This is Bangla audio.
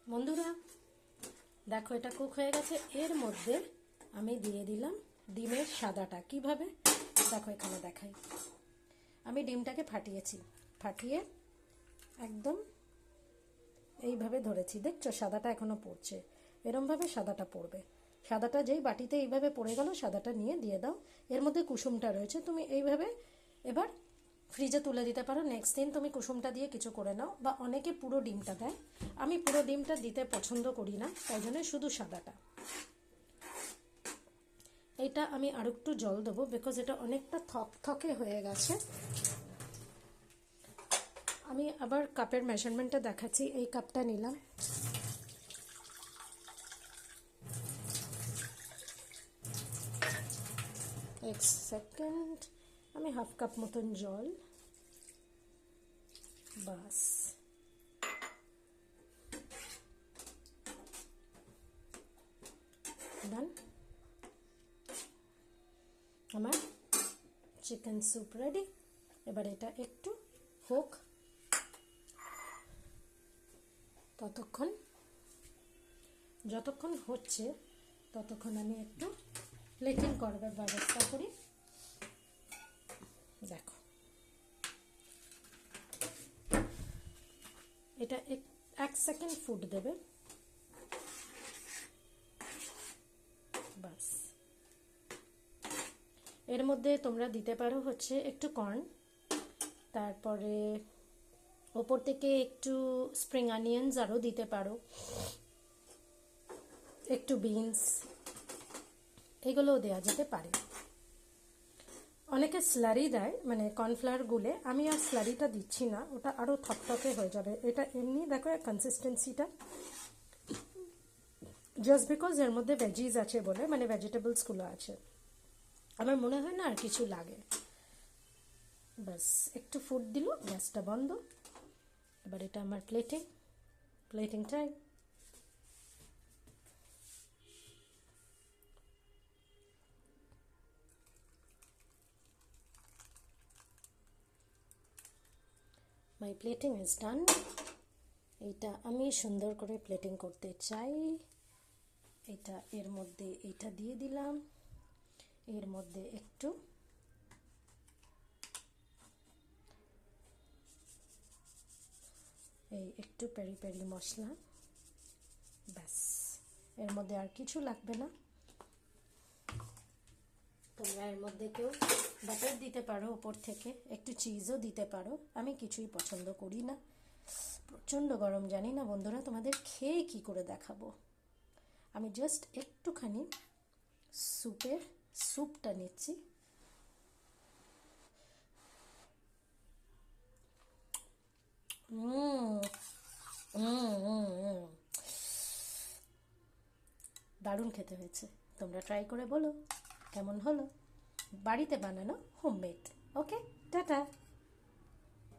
বন্ধুরা দেখো এটা কুক হয়ে গেছে। এর মধ্যে আমি দিয়ে দিলাম ডিমের সাদাটা। কিভাবে দেখো এখানে দেখাই। আমি ডিমটাকে ফাটিয়ে একদম এইভাবে ধরেছি, দেখছো সাদাটা এখনো পড়ছে, এরমভাবে সাদাটা পড়বে। সাদাটা যেই বাটিতে এইভাবে পড়ে গেল সাদাটা নিয়ে দিয়ে দাও। এর মধ্যে কুসুমটা রয়েছে, তুমি এইভাবে এবার ফ্রিজে তুলে দিতে পারো। নেক্সট দিন তুমি কুসুমটা দিয়ে কিছু করে নাও, বা অনেকে পুরো ডিমটা দেয়। আমি পুরো ডিমটা দিতে পছন্দ করি না, তাই জন্য শুধু সাদাটা। এইটা আমি আর একটু জল দেবো, বিকজ এটা অনেকটা থকথকে হয়ে গেছে। আমি আবার কাপের মেজারমেন্টটা দেখাচ্ছি। এই কাপটা নিলাম, এক সেকেন্ড, আমি হাফ কাপ মতন জল, বাস। ডান, আমার চিকেন স্যুপ রেডি। এবার এটা একটু হোক, যতক্ষণ হচ্ছে ততক্ষণ আমি একটু প্লেটিং করবার ব্যবস্থা করি। দেখো এটা এক সেকেন্ড ফুট দেবে, বাস। এর মধ্যে তোমরা দিতে পারো হচ্ছে একটু কর্ন, তারপরে ওপর থেকে একটু স্প্রিং অনিয়নস আরও দিতে পারো, একটু বিনস, এগুলোও দেওয়া যেতে পারে। অনেকে স্লারি দেয়, মানে কর্নফ্লাওয়ার গুলে। আমি আর স্লারিটা দিচ্ছি না, ওটা আরও থকথকে হয়ে যাবে। এটা এমনি দেখো কনসিস্টেন্সিটা, জাস্ট বিকজ এর মধ্যে ভেজিস আছে বলে, মানে ভেজিটেবলসগুলো আছে। আমার মনে হয় না আর কিছু লাগে। বাস একটু ফুট দিল, গ্যাসটা বন্ধ। এবার এটা আমার plating time. My plating is done. এইটা আমি সুন্দর করে প্লেটিং করতে চাই। এটা এর মধ্যে এইটা দিয়ে দিলাম, এর মধ্যে একটু একটু পেরি পেরি মশলা, ব্যাস। এর মধ্যে আর কিছু লাগবে না। তোমরা এর মধ্যে কেউ বাটার দিতে পারো, উপর থেকে একটু চিজও দিতে পারো। আমি কিছুই পছন্দ করি না, প্রচণ্ড গরম। জানি না বন্ধুরা তোমাদের খেয়ে কি করে দেখাবো। আমি জাস্ট একটুখানি স্যুপটা নিচ্ছি। দারুণ খেতে হয়েছে। তোমরা ট্রাই করে বলো কেমন হলো। বাড়িতে বানানো হোমমেড। ওকে, টাটা।